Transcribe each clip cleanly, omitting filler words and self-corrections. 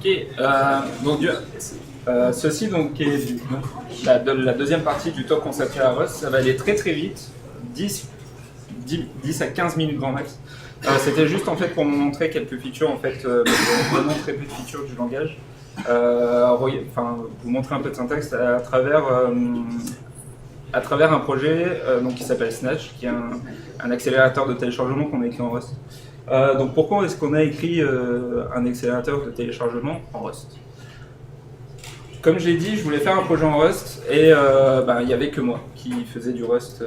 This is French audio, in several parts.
Ok, ceci donc est la deuxième partie du talk consacré à Rust. Ça va aller très très vite, 10 à 15 minutes grand max. C'était juste en fait pour vous montrer quelques features, en fait, vraiment très peu de features du langage. Vous montrer un peu de syntaxe à travers un projet qui s'appelle Snatch, qui est un accélérateur de téléchargement qu'on a écrit en Rust. Donc pourquoi est-ce qu'on a écrit un accélérateur de téléchargement en Rust? Comme je l'ai dit, je voulais faire un projet en Rust et il n'y avait que moi qui faisais du Rust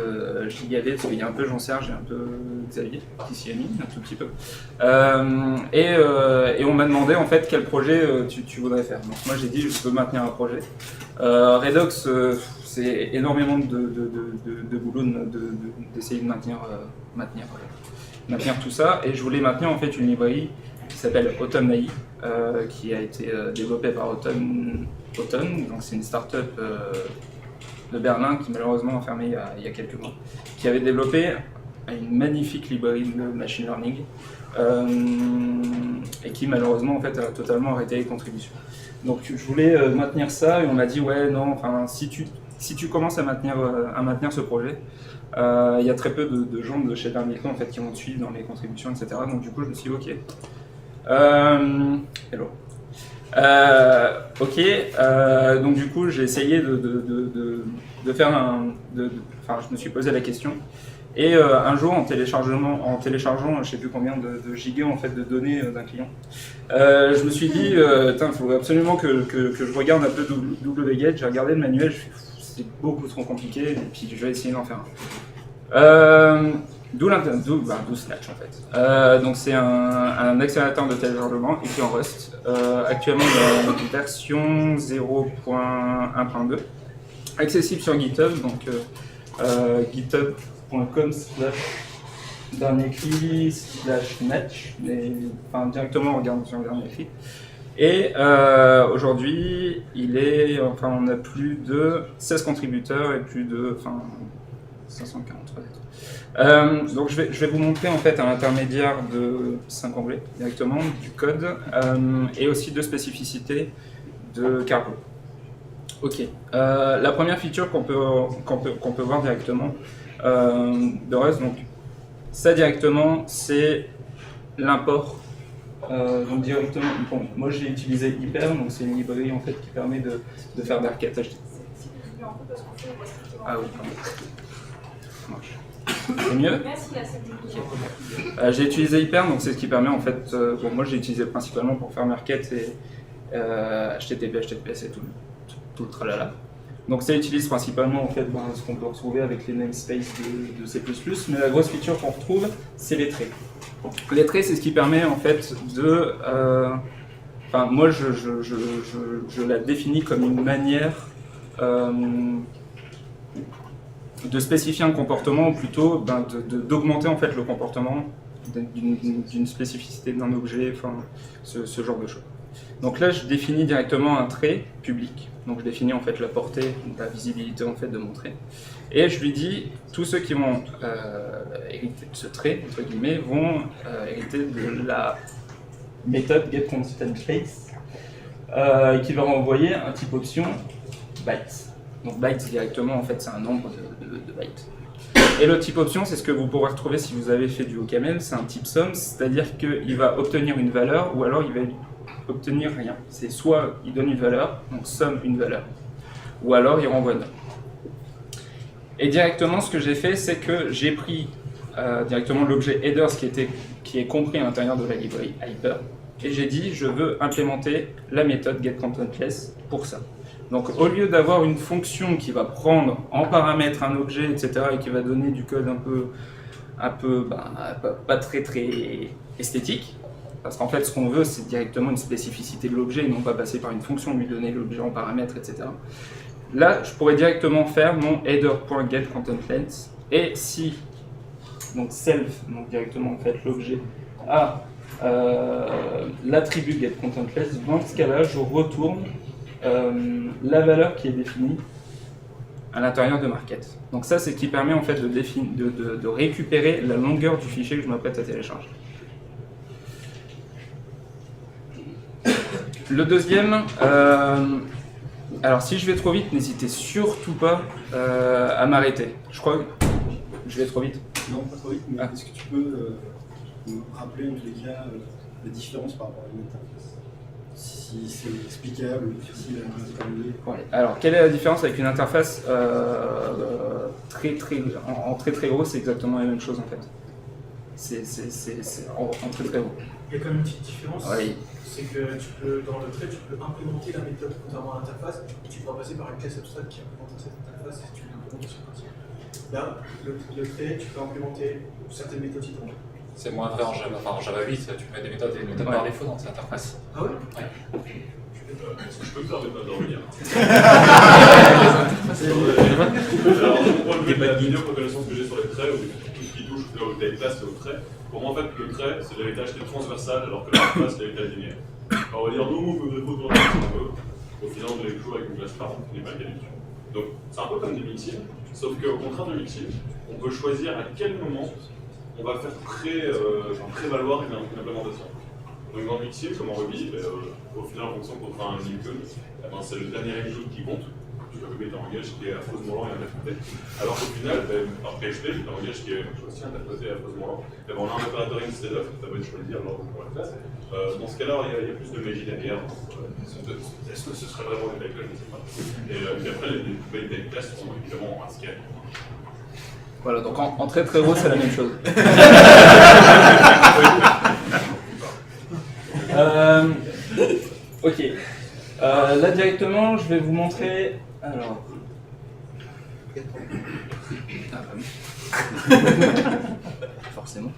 gigavé, parce qu'il y a un peu Jean-Serge et un peu Xavier qui s'y est mis un tout petit peu. Et on m'a demandé en fait quel projet tu voudrais faire. Donc moi j'ai dit je veux maintenir un projet. Redux, c'est énormément de boulot d'essayer de maintenir tout ça, et je voulais maintenir en fait une librairie qui s'appelle Autumn.ai, qui a été développée par Autumn, donc c'est une start-up de Berlin qui malheureusement a fermé il y a quelques mois, qui avait développé une magnifique librairie de machine learning et qui malheureusement en fait a totalement arrêté les contributions. Donc je voulais maintenir ça, et on m'a dit ouais non, enfin si tu commences à maintenir ce projet, il y a très peu de gens de chez Bernicon en fait qui vont te suivre dans les contributions, etc. Donc du coup je me suis dit ok. Hello. Donc du coup j'ai essayé de faire je me suis posé la question, et un jour en téléchargeant je sais plus combien de gigas en fait de données d'un client, je me suis dit il faut absolument que je regarde un peu wget. J'ai regardé le manuel, je suis c'est beaucoup trop compliqué, et puis je vais essayer d'en faire un. D'où Snatch en fait. Donc c'est un accélérateur de téléchargement écrit en Rust. Actuellement dans la version 0.1.2, accessible sur GitHub, donc github.com/dernier-cri/Snatch, directement en regardant sur le dernier cri. Et aujourd'hui, on a plus de 16 contributeurs et plus de 540 peut-être. Donc je vais vous montrer en fait à l'intermédiaire de 5 onglets directement du code et aussi de spécificités de Cargo. Ok. La première feature qu'on peut voir directement de Rust, donc ça directement, c'est l'import. Donc directement, moi j'ai utilisé Hyper, donc c'est une librairie en fait qui permet de faire des requêtes HTTP. Ah oui, ça marche. C'est mieux. J'ai utilisé Hyper, donc c'est ce qui permet en fait. Moi j'ai utilisé principalement pour faire mes requêtes et HTTP, HTTPS et tout le tralala. Donc ça utilise principalement en fait ce qu'on peut retrouver avec les namespaces de C++, mais la grosse feature qu'on retrouve, c'est les traits. Les traits, c'est ce qui permet en fait de... moi je la définis comme une manière de spécifier un comportement, ou plutôt d'augmenter en fait le comportement d'une spécificité d'un objet, ce genre de choses. Donc là je définis directement un trait public, donc je définis en fait la portée, la visibilité en fait de mon trait, et je lui dis tous ceux qui vont hériter de ce trait, entre guillemets, vont hériter de la méthode getContentPlace qui va renvoyer un type option bytes. Donc bytes directement en fait c'est un nombre de bytes. Et le type option, c'est ce que vous pourrez retrouver si vous avez fait du OCaml, c'est un type sum, c'est-à-dire qu'il va obtenir une valeur ou alors il va obtenir rien. C'est soit il donne une valeur, donc somme une valeur, ou alors il renvoie nul. Et directement ce que j'ai fait, c'est que j'ai pris directement l'objet headers qui est compris à l'intérieur de la librairie Hyper, et j'ai dit je veux implémenter la méthode getContentPlace pour ça. Donc au lieu d'avoir une fonction qui va prendre en paramètre un objet, etc., et qui va donner du code un peu pas très esthétique, parce qu'en fait ce qu'on veut c'est directement une spécificité de l'objet, et non pas passer par une fonction, lui donner l'objet en paramètre, etc. Là je pourrais directement faire mon header.getContentPlace, et si donc self, donc directement en fait l'objet a l'attribut getContentPlace, dans ce cas-là je retourne la valeur qui est définie à l'intérieur de Market. Donc ça, c'est ce qui permet en fait de récupérer la longueur du fichier que je m'apprête à télécharger. Le deuxième, alors si je vais trop vite, n'hésitez surtout pas à m'arrêter. Je crois que je vais trop vite. Non, pas trop vite, mais est-ce que tu peux nous rappeler en tous les cas la différence par rapport à une interface? Si c'est explicable, facile à interpréter. Ouais. Alors, quelle est la différence avec une interface en très très gros, c'est exactement la même chose en fait. C'est en très très gros. Il y a quand même une petite différence, Oui. c'est que dans le trait, tu peux implémenter la méthode contrairement à l'interface, et tu pourras passer par une classe abstraite qui implémente cette interface si tu veux l'implémenter sur le principe. Là, le trait, tu peux implémenter certaines méthodes Python. C'est moins vrai en Java. Enfin, en Java 8, tu mets des méthodes par défaut dans cette interface. Ah ouais? Est-ce que je peux me permettre d'intervenir? Alors, moi, le vidéo connaissance que j'ai sur les traits, ou tout ce qui touche au taille classe et au trait, pour moi, en fait, le trait, c'est l'héritage qui est transversal, alors que l'interface, c'est l'héritage linéaire. Alors, on va dire, nous, vous pouvez retourner si on veut. Au final, on est toujours avec une classe parente qui n'est pas qualifiée. Donc, c'est un peu comme des mixins, sauf qu'au contraire de mixin, on peut choisir à quel moment on va faire prévaloir une implémentation. Donc dans le mixin, comme en Ruby, au final, en fonction qu'on fera un Lincoln, c'est le dernier input qui compte. Ruby est un langage qui est affreusement lent et interprété. Alors qu'au final, par PHP, qui est un langage qui est aussi interprété et affreusement lent, on a un opérateur instead of, ça va être choisir lors de la classe. Dans ce cas-là, il y a plus de magie derrière. Est-ce que ce serait vraiment des type classes? Je ne sais pas. Et après, les type classes sont évidemment un scan. Voilà, donc en très très gros, c'est la même chose. Ok. Là directement, je vais vous montrer. Alors. Forcément.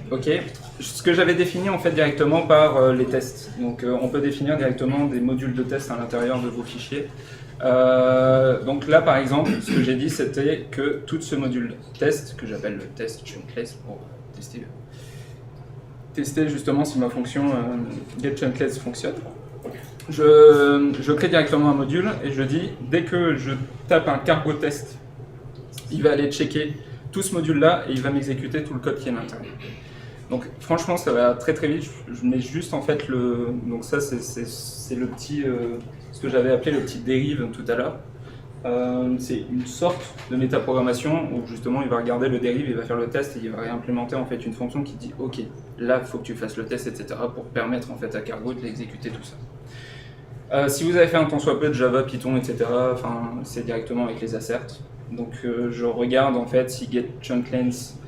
Ok. Ce que j'avais défini en fait directement par les tests. Donc on peut définir directement des modules de tests à l'intérieur de vos fichiers. Donc là par exemple, ce que j'ai dit c'était que tout ce module test, que j'appelle le test chunkless pour tester justement si ma fonction getChunkless fonctionne. Je crée directement un module et je dis dès que je tape un cargo test, il va aller checker tout ce module là et il va m'exécuter tout le code qui est à l'intérieur. Donc franchement ça va très très vite, je mets juste en fait le... Donc ça c'est le petit... ce que j'avais appelé le petit dérive tout à l'heure. C'est une sorte de métaprogrammation où justement il va regarder le dérive, il va faire le test et il va réimplémenter en fait une fonction qui dit ok, là il faut que tu fasses le test, etc. pour permettre en fait à Cargo de l'exécuter tout ça. Si vous avez fait un tant soit peu de Java, Python, etc., c'est directement avec les asserts. Donc je regarde en fait si getChunkless,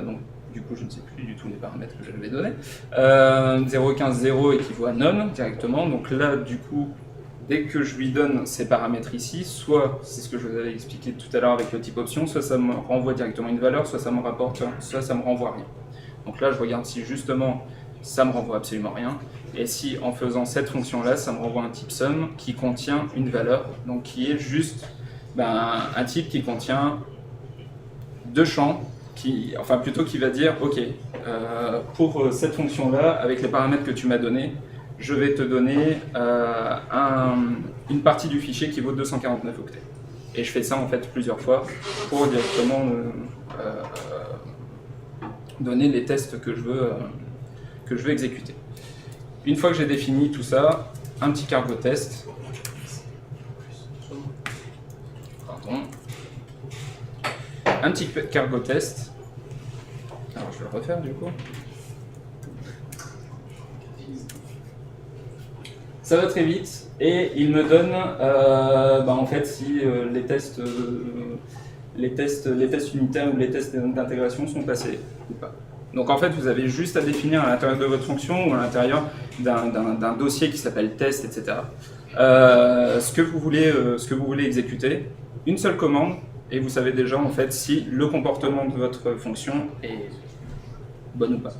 donc du coup je ne sais plus du tout les paramètres que je vais donner, 0.15.0 équivaut à none directement, donc là du coup dès que je lui donne ces paramètres ici, soit c'est ce que je vous avais expliqué tout à l'heure avec le type option, soit ça me renvoie directement une valeur, soit ça me rapporte, soit ça me renvoie rien. Donc là je regarde si justement ça me renvoie absolument rien, et si en faisant cette fonction là ça me renvoie un type sum qui contient une valeur, donc qui est juste un type qui contient deux champs, qui va dire ok, pour cette fonction là avec les paramètres que tu m'as donnés, je vais te donner une partie du fichier qui vaut 249 octets. Et je fais ça en fait plusieurs fois pour directement donner les tests que je veux exécuter. Une fois que j'ai défini tout ça, un petit cargo test. Pardon. Un petit cargo test. Alors je vais le refaire du coup. Ça va très vite et il me donne en fait si les tests unitaires ou les tests d'intégration sont passés ou pas. Donc en fait vous avez juste à définir à l'intérieur de votre fonction ou à l'intérieur d'un dossier qui s'appelle test, etc. Ce que vous voulez exécuter, une seule commande et vous savez déjà en fait si le comportement de votre fonction est bon ou pas.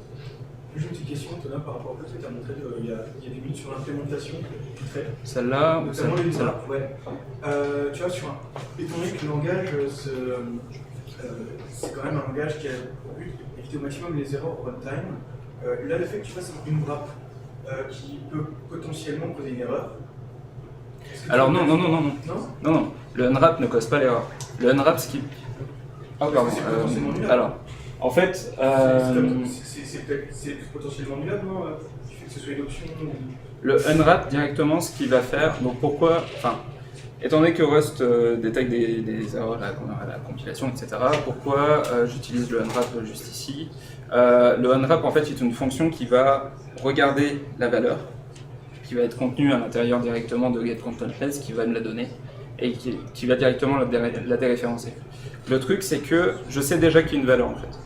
J'ai une petite question, Thomas, par rapport à ce que tu as montré il y a des minutes sur l'implémentation du trait. Celle-là ou Notamment les celle-là? Ouais. Tu vois, étant donné que le langage, c'est quand même un langage qui a pour but d'éviter au maximum les erreurs au runtime, là, le fait que tu fasses une wrap qui peut potentiellement causer une erreur. Alors non, le unwrap ne cause pas l'erreur. Le unwrap, ce qui... Oh, pardon. Alors, En fait, C'est potentiellement nuable, non Du fait que ce soit une option le unwrap directement, ce qu'il va faire, donc pourquoi, enfin, étant donné que Rust détecte des erreurs à la compilation, etc., pourquoi j'utilise le unwrap juste ici? Le unwrap, en fait, est une fonction qui va regarder la valeur, qui va être contenue à l'intérieur directement de getContentLess, qui va me la donner, et qui va directement la déréférencer. Le truc, c'est que je sais déjà qu'il y a une valeur, en fait.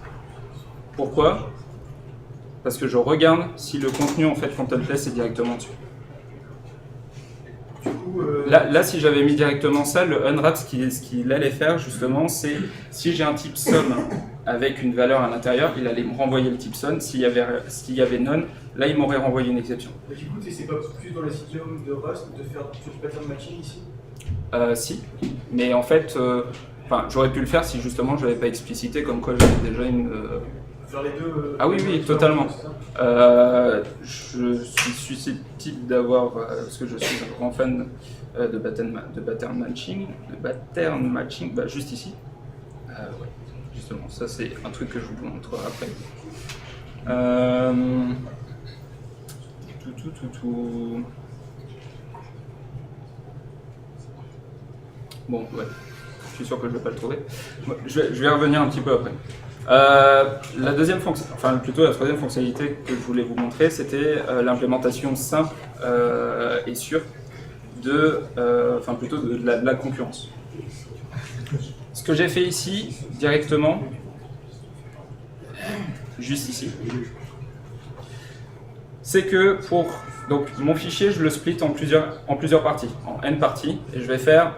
Pourquoi? Parce que je regarde si le contenu, en fait, contentless est directement dessus. du coup, Là, si j'avais mis directement ça, le unwrap, ce qu'il allait faire justement, c'est si j'ai un type sum avec une valeur à l'intérieur, il allait me renvoyer le type sum. S'il y avait none, là, il m'aurait renvoyé une exception. mais du coup, c'est pas plus dans la situation de Rust de faire du pattern matching ici? Si, mais en fait, j'aurais pu le faire si justement je n'avais pas explicité comme quoi j'avais déjà une. Faire les deux. Ah oui, totalement. C'est ça. Je suis susceptible d'avoir, parce que je suis un grand fan de pattern matching, bah, juste ici. Ouais, justement, ça c'est un truc que je vous montrerai après. Bon, ouais, je suis sûr que je ne vais pas le trouver. Je vais revenir un petit peu après. La deuxième fonction, enfin plutôt la troisième fonctionnalité que je voulais vous montrer, c'était l'implémentation simple et sûre de la concurrence. Ce que j'ai fait ici, directement, juste ici, c'est que donc mon fichier, je le split en plusieurs parties, en n parties, et je vais faire.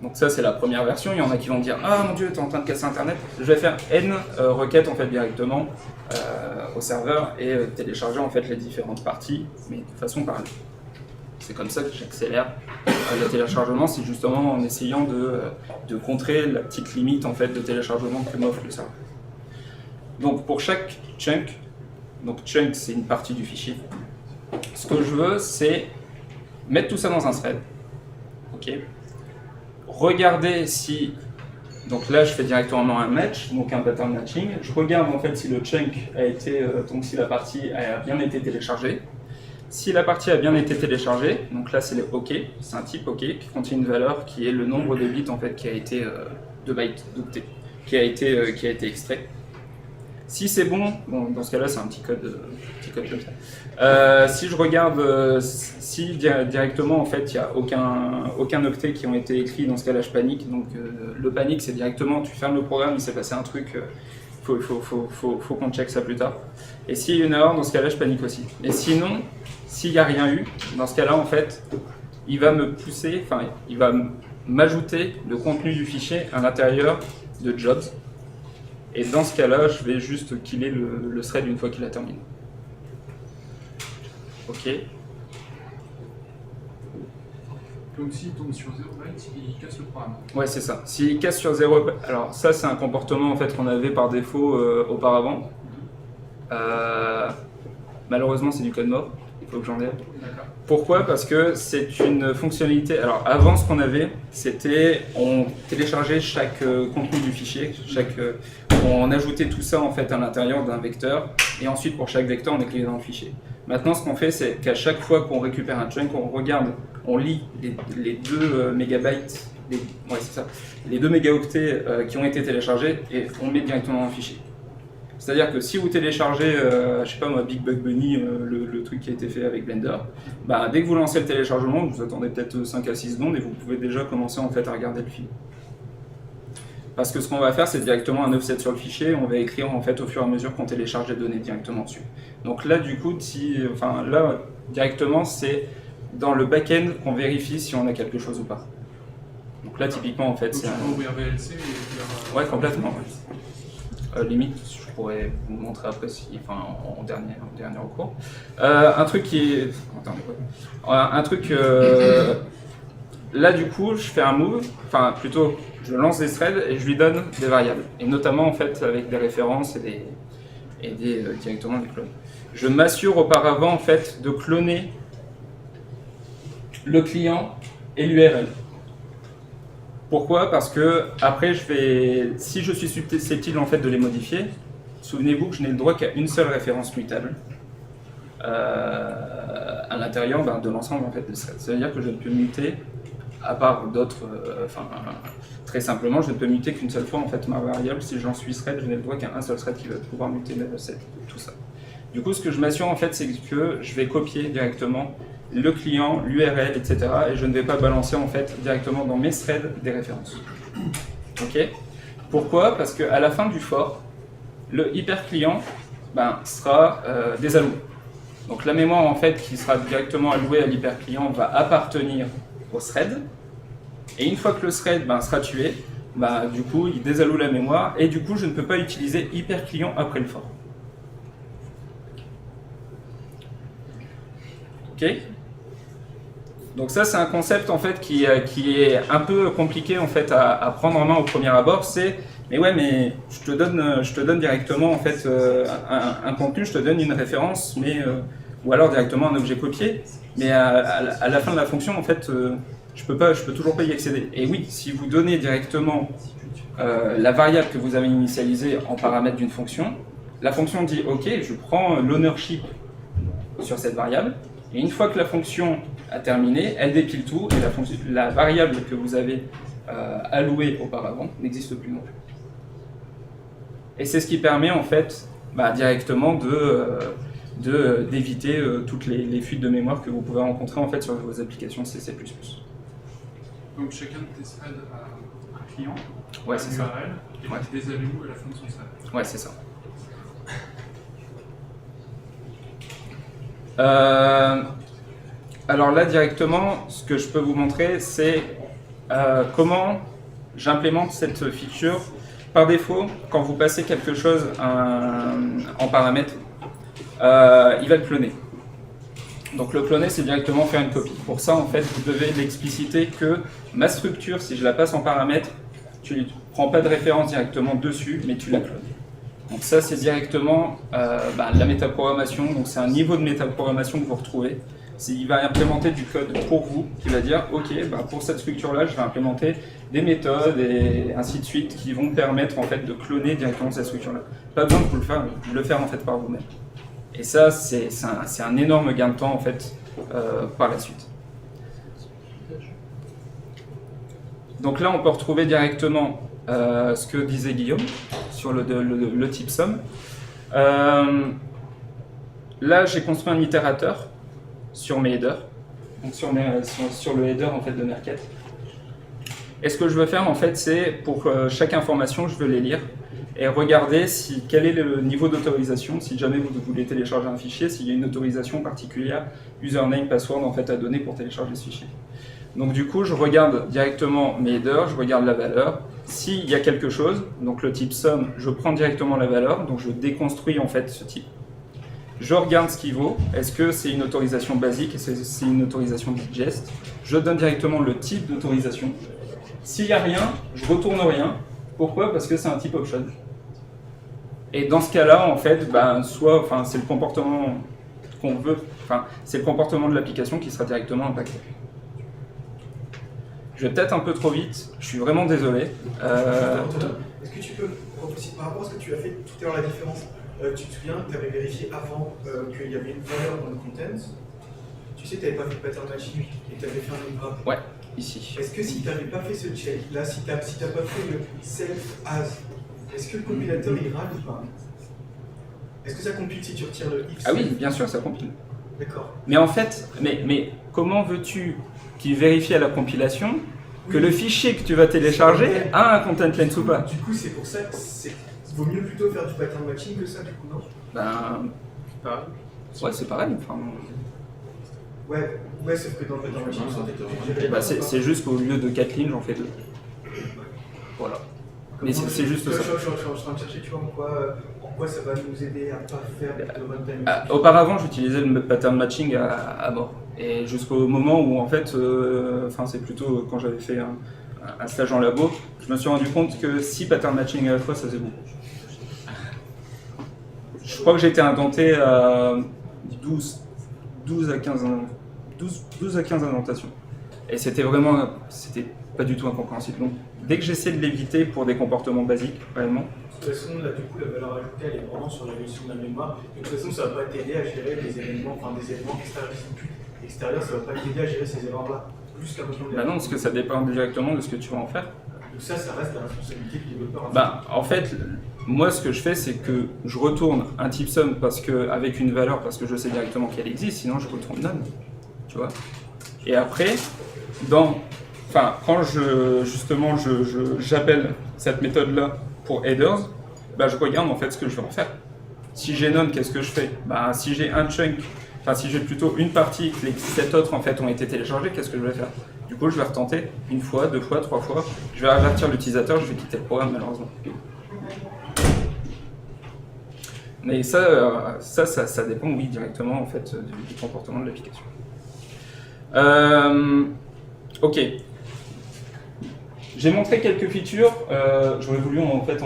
Donc ça c'est la première version, il y en a qui vont dire « Ah mon dieu, t'es en train de casser internet ». Je vais faire n requêtes en fait directement au serveur et télécharger en fait les différentes parties, mais de façon parallèle. C'est comme ça que j'accélère le téléchargement, c'est justement en essayant de contrer la petite limite en fait de téléchargement que m'offre le serveur. Donc pour chaque chunk, donc chunk c'est une partie du fichier, ce que je veux c'est mettre tout ça dans un thread, ok. Regarder si, donc là je fais directement un match, donc un pattern matching, je regarde en fait si le chunk a été, donc si la partie a bien été téléchargée. Si la partie a bien été téléchargée, donc là c'est le OK, c'est un type OK qui contient une valeur qui est le nombre de bits en fait qui a été, de bytes, d'octets, qui a été extrait. Si c'est bon, dans ce cas-là c'est un petit code comme ça. Si je regarde si directement en fait il n'y a aucun octet qui ont été écrits, dans ce cas-là je panique. Donc le panique c'est directement tu fermes le programme, il s'est passé un truc, faut qu'on check ça plus tard. Et s'il y a une erreur, dans ce cas-là je panique aussi. Et sinon, s'il n'y a rien eu, dans ce cas-là en fait il va me pousser, enfin il va m'ajouter le contenu du fichier à l'intérieur de jobs. Et dans ce cas-là, je vais juste killer le thread une fois qu'il a terminé. Ok. Donc s'il tombe sur 0 byte, il casse le programme. Ouais, c'est ça. S'il casse sur 0 byte, alors ça c'est un comportement en fait qu'on avait par défaut auparavant. Malheureusement, c'est du code mort. Il faut que j'enlève. Pourquoi? Parce que c'est une fonctionnalité. Alors avant, ce qu'on avait, c'était on téléchargeait chaque contenu du fichier, on ajoutait tout ça en fait à l'intérieur d'un vecteur, et ensuite pour chaque vecteur, on écrivait dans le fichier. Maintenant, ce qu'on fait, c'est qu'à chaque fois qu'on récupère un chunk, on regarde, on lit les 2 mégabytes, les 2 mégaoctets qui ont été téléchargés, et on met directement dans le fichier. C'est-à-dire que si vous téléchargez, je sais pas moi, Big Bug Bunny, le truc qui a été fait avec Blender, bah, dès que vous lancez le téléchargement, vous attendez peut-être 5 à 6 secondes et vous pouvez déjà commencer en fait à regarder le film. Parce que ce qu'on va faire, c'est directement un offset sur le fichier, on va écrire en fait au fur et à mesure qu'on télécharge les données directement dessus. Donc là, du coup, là, directement, c'est dans le back-end qu'on vérifie si on a quelque chose ou pas. Donc là, typiquement, en fait, donc c'est tu peux ouvrir VLC et faire... Ouais, complètement. Ouais. Limite, je pourrais vous montrer après en dernier recours. Un truc qui est... Attendez, un truc... Là, du coup, je fais un move, enfin, plutôt, je lance des threads et je lui donne des variables. Et notamment, en fait, avec des références et directement des clones. Je m'assure auparavant, en fait, de cloner le client et l'URL. Pourquoi? Parce que après, si je suis susceptible en fait de les modifier, souvenez-vous que je n'ai le droit qu'à une seule référence mutable à l'intérieur de l'ensemble en fait, de threads. Ça veut dire que je ne peux muter, à part d'autres, très simplement, je ne peux muter qu'une seule fois en fait ma variable. Si j'en suis thread, je n'ai le droit qu'à un seul thread qui va pouvoir muter tout ça. Du coup, ce que je m'assure en fait, c'est que je vais copier directement le client, l'URL, etc. Et je ne vais pas balancer en fait directement dans mes threads des références. Ok ? Pourquoi ? Parce qu'à la fin du for, le hyper client sera désalloué. Donc la mémoire en fait qui sera directement allouée à l'hyper client va appartenir au thread. Et une fois que le thread sera tué, du coup il désalloue la mémoire et du coup je ne peux pas utiliser hyper client après le for. Ok ? Donc ça c'est un concept en fait qui est un peu compliqué en fait à prendre en main au premier abord. C'est mais ouais, mais je te donne directement en fait un contenu, je te donne une référence, ou alors directement un objet copié, mais à la fin de la fonction en fait je peux toujours pas y accéder. Et oui, si vous donnez directement la variable que vous avez initialisée en paramètre d'une fonction, la fonction dit ok, je prends l'ownership sur cette variable, et une fois que la fonction a terminé, elle dépile tout et la variable que vous avez allouée auparavant n'existe plus non plus. Et c'est ce qui permet en fait directement d'éviter toutes les fuites de mémoire que vous pouvez rencontrer en fait sur vos applications C++. Donc chacun de tes threads a un client, ouais, c'est ça. Et tu désalloues à la fin de son thread. Ouais, c'est ça. Alors là directement, ce que je peux vous montrer, c'est comment j'implémente cette feature. Par défaut, quand vous passez quelque chose en paramètre, il va le cloner. Donc le cloner, c'est directement faire une copie. Pour ça, en fait, vous devez l'expliciter que ma structure, si je la passe en paramètre, tu ne prends pas de référence directement dessus, mais tu la clones. Donc ça, c'est directement la métaprogrammation. Donc c'est un niveau de métaprogrammation que vous retrouvez. Il va implémenter du code pour vous, qui va dire, ok, pour cette structure-là, je vais implémenter des méthodes et ainsi de suite qui vont permettre en fait de cloner directement cette structure-là. Pas besoin de le faire en fait par vous-même. Et ça, c'est un énorme gain de temps en fait par la suite. Donc là, on peut retrouver directement ce que disait Guillaume sur le type somme. Là, j'ai construit un itérateur sur mes headers, donc sur le header en fait de Merket. Et ce que je veux faire en fait, c'est pour chaque information, je veux les lire et regarder quel est le niveau d'autorisation, si jamais vous voulez télécharger un fichier, s'il y a une autorisation particulière, username, password en fait à donner pour télécharger ce fichier. Donc du coup, je regarde directement mes headers, je regarde la valeur. S'il y a quelque chose, donc le type somme, je prends directement la valeur, donc je déconstruis en fait ce type. Je regarde ce qu'il vaut, est-ce que c'est une autorisation basique, est-ce que c'est une autorisation digest. Je donne directement le type d'autorisation. S'il n'y a rien, je retourne rien. Pourquoi ? Parce que c'est un type option. Et dans ce cas-là, en fait, c'est le comportement qu'on veut, c'est le comportement de l'application qui sera directement impacté. Je vais peut-être un peu trop vite, je suis vraiment désolé. Est-ce que tu peux, par rapport à ce que tu as fait tout à l'heure, la différence, tu te souviens, tu avais vérifié avant qu'il y avait une valeur dans le content, tu sais, tu n'avais pas fait de pattern matching et tu avais fait un graph. Ouais, ici. Est-ce que si tu n'avais pas fait ce check, là, si tu n'as pas fait le self as, est-ce que le compilateur il râle ou pas? Est-ce que ça compile si tu retires le if? Ah oui, bien sûr, ça compile. D'accord. Mais en fait, mais comment veux-tu qu'il vérifie à la compilation que le fichier que tu vas télécharger a un content length ou pas? Du coup, c'est pour ça que vaut mieux plutôt faire du pattern matching que ça, du coup, non? Pareil. Ouais, c'est pareil. Ouais, sauf que dans le pattern matching, c'est juste qu'au lieu de 4 lignes, j'en fais 2. Voilà. Mais c'est juste ça. Je suis en train de chercher, tu vois, en quoi ça va nous aider à ne pas faire de runtime. Auparavant, j'utilisais le pattern matching à mort. Et jusqu'au moment où, en fait, c'est plutôt quand j'avais fait un stage en labo, je me suis rendu compte que 6 pattern matching à la fois, ça faisait beaucoup. Je crois que j'ai été indenté à 12 à 15 indentations. Et c'était pas du tout incompréhensible. Donc, dès que j'essaie de l'éviter pour des comportements basiques, réellement, toute façon, là, du coup, la valeur ajoutée, elle est vraiment sur l'évolution de la mémoire. De toute façon, ça ne va pas t'aider à gérer des éléments extérieurs, ça ne va pas t'aider à gérer ces erreurs-là. Plus qu'un bouton Bah non, parce que ça dépend directement de ce que tu vas en faire. Donc ça reste la responsabilité du développeur. Bah, en fait, moi, ce que je fais, c'est que je retourne un type sum avec une valeur, parce que je sais directement qu'elle existe, sinon je retourne none. Tu vois. Et après, quand j'appelle cette méthode-là pour headers, bah, je regarde en fait ce que je vais en faire. Si j'ai none, qu'est-ce que je fais? Bah, si j'ai un chunk, si j'ai plutôt une partie que les 7 autres en fait ont été téléchargés, qu'est-ce que je vais faire? Du coup, je vais retenter une fois, 2 fois, 3 fois. Je vais avertir l'utilisateur, je vais quitter le programme malheureusement. Mais ça dépend, oui, directement en fait du comportement de l'application. Ok. J'ai montré quelques features. J'aurais voulu en montrer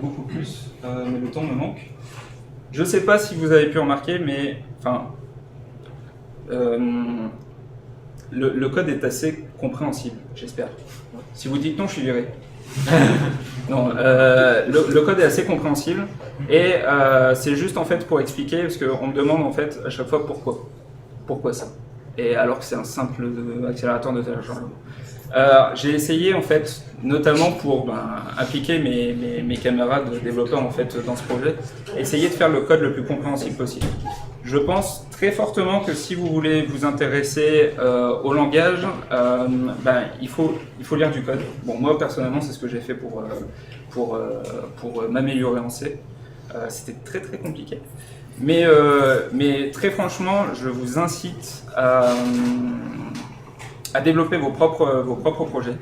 beaucoup plus, mais le temps me manque. Je ne sais pas si vous avez pu remarquer, mais le code est assez compréhensible, j'espère. Si vous dites non, je suis viré. Non, le code est assez compréhensible et c'est juste en fait pour expliquer, parce qu'on me demande en fait à chaque fois pourquoi ça. Et alors que c'est un simple accélérateur de téléchargement. J'ai essayé en fait, notamment pour impliquer mes camarades développeurs en fait dans ce projet, essayer de faire le code le plus compréhensible possible. Je pense très fortement que si vous voulez vous intéresser au langage, il faut lire du code. Bon, moi personnellement, c'est ce que j'ai fait pour m'améliorer en C. C'était très très compliqué. Mais très franchement, je vous incite à développer vos propres projets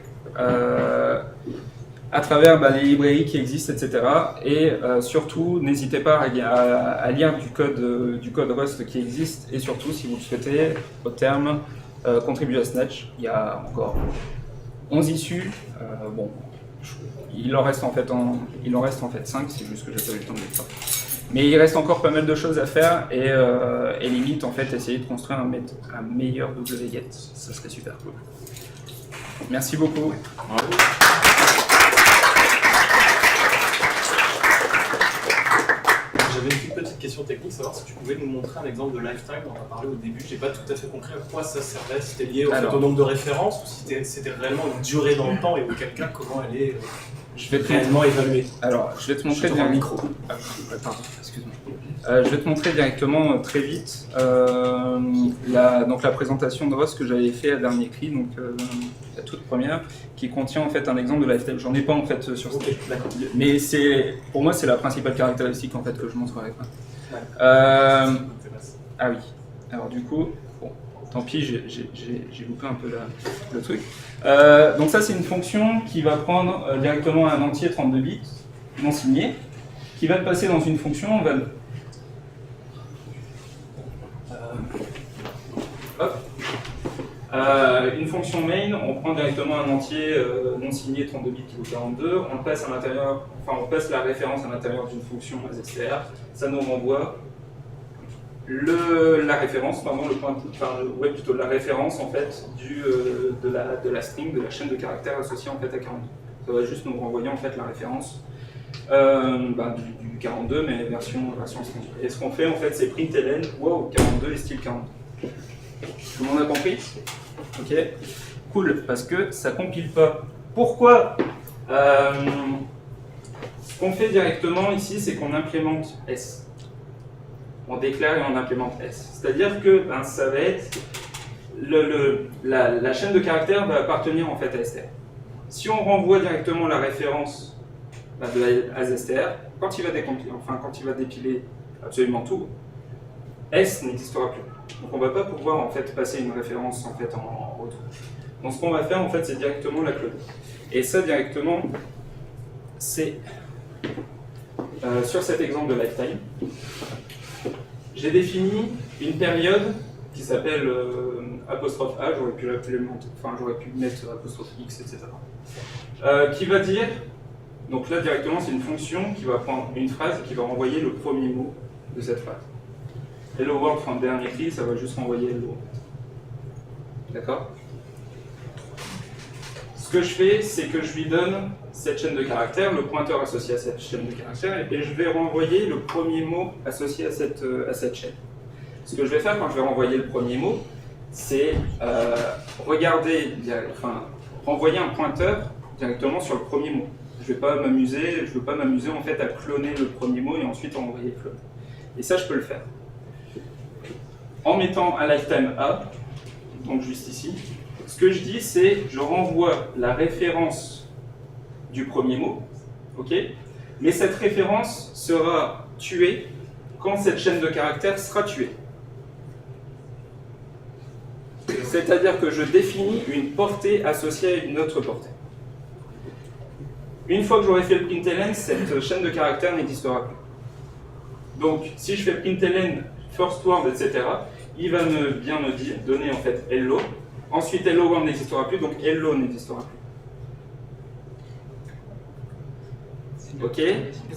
à travers les librairies qui existent, etc. Et surtout, n'hésitez pas à lire du code Rust qui existe, et surtout, si vous le souhaitez, au terme, contribuer à Snatch. Il y a encore 11 issues. Il en reste en fait 5, c'est juste que j'ai pas eu le temps de le faire. Mais il reste encore pas mal de choses à faire, et limite, en fait, essayer de construire un meilleur wget, ça serait super cool. Merci beaucoup. Bravo. J'avais une toute petite question technique, savoir si tu pouvais nous montrer un exemple de lifetime. On en a parlé au début, j'ai pas tout à fait compris à quoi ça servait, si c'était lié au nombre de références ou si c'était réellement une durée dans le temps, et auquel cas comment elle est réellement évaluée. Alors, je vais te montrer un micro. Pardon, excuse-moi. Je vais te montrer directement très vite la présentation de Rust que j'avais fait à dernier cri, donc la toute première, qui contient en fait un exemple de lifetime. J'en ai pas en fait sur Snatch, mais pour moi c'est la principale caractéristique en fait que je montrerai pas. Ah oui. Alors du coup, bon, tant pis, j'ai loupé un peu le truc. Donc ça c'est une fonction qui va prendre directement un entier 32 bits non signé, qui va le passer dans une fonction. On va une fonction main, on prend directement un entier non signé 32 bits qui vaut 42, on passe la référence à l'intérieur d'une fonction ASTR, ça nous renvoie la référence, la référence en fait de la string, de la chaîne de caractères associée en fait à 42. Ça va juste nous renvoyer en fait la référence du 42, mais version string. Et ce qu'on fait en fait, c'est println, wow, 42 est style 42. Tout le monde a compris? Ok, cool, parce que ça compile pas. Pourquoi? Ce qu'on fait directement ici, c'est qu'on implémente S. On déclare et on implémente S. C'est-à-dire que ça va être la chaîne de caractères va appartenir en fait à STR. Si on renvoie directement la référence de ASTR, quand il va décompiler, quand il va dépiler absolument tout, S n'existera plus. Donc on ne va pas pouvoir en fait passer une référence en fait en retour. Donc ce qu'on va faire en fait, c'est directement la cloner. Et ça directement, c'est sur cet exemple de lifetime. J'ai défini une période qui s'appelle apostrophe A, j'aurais pu mettre apostrophe X, etc. Qui va dire, donc là directement c'est une fonction qui va prendre une phrase et qui va renvoyer le premier mot de cette phrase. Hello world, fin de dernier cri, ça va juste renvoyer hello. D'accord? Ce que je fais, c'est que je lui donne cette chaîne de caractères, le pointeur associé à cette chaîne de caractères, et je vais renvoyer le premier mot associé à cette chaîne. Ce que je vais faire quand je vais renvoyer le premier mot, c'est renvoyer un pointeur directement sur le premier mot. Je ne veux pas m'amuser en fait à cloner le premier mot et ensuite envoyer le clone. Et ça, je peux le faire. En mettant un lifetime A, donc juste ici, ce que je dis, c'est je renvoie la référence du premier mot, ok, mais cette référence sera tuée quand cette chaîne de caractères sera tuée. C'est-à-dire que je définis une portée associée à une autre portée. Une fois que j'aurai fait le println, cette chaîne de caractères n'existera plus. Donc, si je fais println first word, etc., il va bien me donner en fait hello. Ensuite, hello world n'existera plus, donc hello n'existera plus. Ok.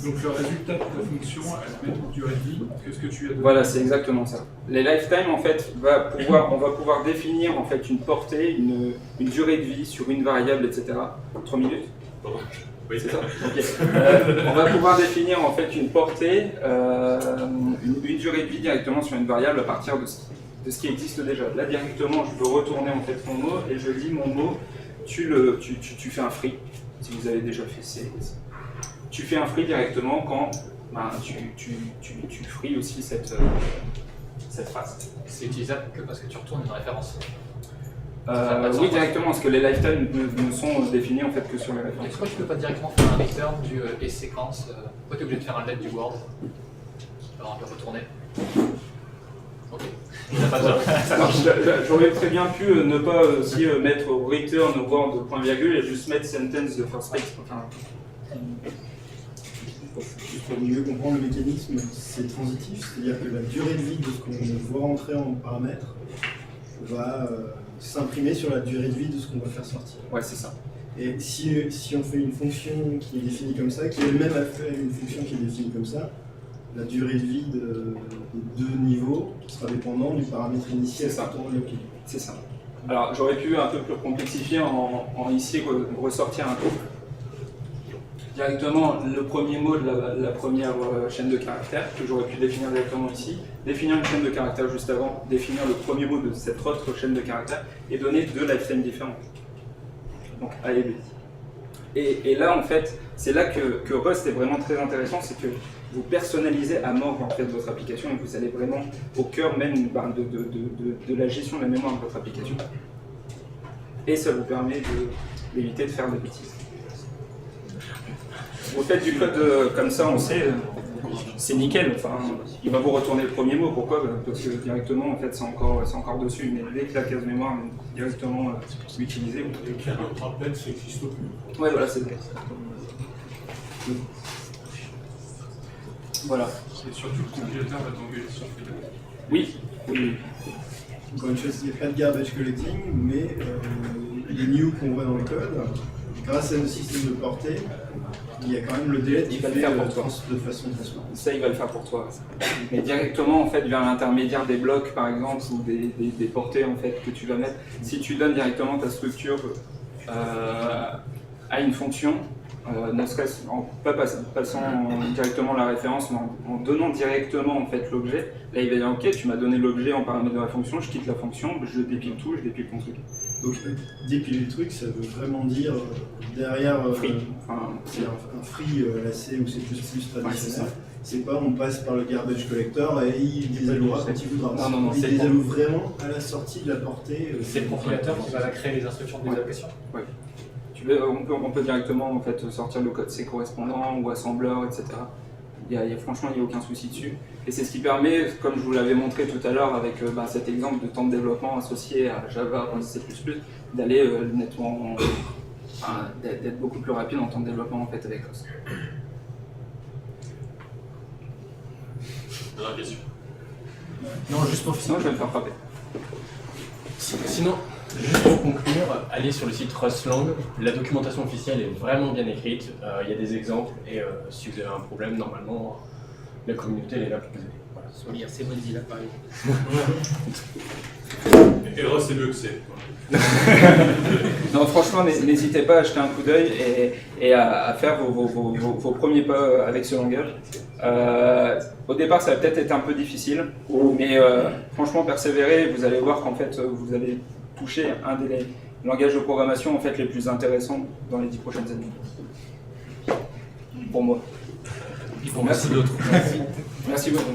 Donc le résultat de ta fonction, elle met une durée de vie que ce que tu as donné. Voilà, c'est exactement ça. Les lifetime, en fait, on va pouvoir définir en fait une portée, une durée de vie sur une variable, etc. 3 minutes. Oui, C'est ça. Okay. On va pouvoir définir en fait une portée, une durée de vie directement sur une variable à partir de ce qui existe déjà. Là directement, je peux retourner en fait mon mot et je dis mon mot, tu fais un free. Si vous avez déjà fait tu fais un free directement quand tu free aussi cette phrase. C'est utilisable que parce que tu retournes une référence. Oui, directement, parce que les lifetime ne sont définis en fait que sur les références. Pourquoi tu peux pas directement faire un return du et séquence pourquoi tu es obligé de faire un let du word alors on peut retourner. Ok. Alors, j'aurais très bien pu ne pas aussi mettre return word point virgule et juste mettre sentence de first space. Enfin, pour mieux comprendre le mécanisme, c'est transitif, c'est-à-dire que la durée de vie de ce qu'on voit entrer en paramètre va s'imprimer sur la durée de vie de ce qu'on va faire sortir. ouais, c'est ça. Et si on fait une fonction qui est définie comme ça, qui elle-même a fait une fonction qui est définie comme ça, la durée de vie de deux niveaux sera dépendante du paramètre initial. C'est ça. quand on l'applique. C'est ça. Alors, j'aurais pu un peu plus complexifier en ici ressortir un peu. Directement le premier mot de la première chaîne de caractères que j'aurais pu définir directement ici, définir une chaîne de caractères juste avant, définir le premier mot de cette autre chaîne de caractères et donner deux lifetimes différents. Donc A et B. Et là en fait, c'est là que Rust est vraiment très intéressant, c'est que vous personnalisez à mort en fait votre application et vous allez vraiment au cœur même de la gestion de la mémoire de votre application. Et ça vous permet d'éviter de faire des bêtises. Vous faites du code comme ça, on sait, c'est nickel. Enfin, il va vous retourner le premier mot. Pourquoi? Parce que directement, en fait, c'est encore dessus. Mais dès que la case mémoire est directement utilisée, vous pouvez écrire un template, ça n'existe plus. Ouais, voilà, c'est le cas. Voilà. Et surtout, le compilateur va t'engueuler sur le Oui. Encore une chose, il n'y a pas de garbage collecting, mais les new qu'on voit dans le code, grâce à nos systèmes de portée, il y a quand même le délai qui Il va fait le faire pour toi. de façon transparente. Ça, il va le faire pour toi. Mais directement, en fait, vers l'intermédiaire des blocs, par exemple, ou des portées en fait, que tu vas mettre, si tu donnes directement ta structure à une fonction, ne serait-ce pas passant directement la référence, mais en donnant directement en fait, l'objet, là il va dire ok, tu m'as donné l'objet en paramètre de la fonction, je quitte la fonction, je dépile tout, je dépile ton truc. Donc dépiler le truc, ça veut vraiment dire derrière Free. c'est un free à la C ou C++ traditionnel. Ouais, c'est ça. C'est pas on passe par le garbage collector et il désallouera quand il voudra. Non, il c'est désalloue vraiment à la sortie de la portée. C'est le compilateur qui va créer les instructions de désallocation. Ouais. On peut directement en fait, sortir le code C correspondant ou assembleur, etc. Franchement, il n'y a aucun souci dessus. Et c'est ce qui permet, comme je vous l'avais montré tout à l'heure avec cet exemple de temps de développement associé à Java ou C++, d'aller nettement, d'être beaucoup plus rapide en temps de développement en fait, avec Rust. Dernière question. Non, juste pour Sinon, je vais me faire frapper. Sinon, juste pour conclure, allez sur le site Rustlang. La documentation officielle est vraiment bien écrite. Il y a des exemples et si vous avez un problème, normalement, la communauté elle est là pour vous aider. Voilà. C'est Mozilla par exemple. Et Rust, c'est mieux que C. Non, franchement, n'hésitez pas à jeter un coup d'œil et à faire vos premiers pas avec ce langage. Au départ, ça va peut-être être un peu difficile, mais franchement, persévérez, vous allez voir qu'en fait, vous allez toucher un des langages de programmation en fait, les plus intéressants dans les 10 prochaines années. Pour moi. Pour merci d'autres. Merci beaucoup.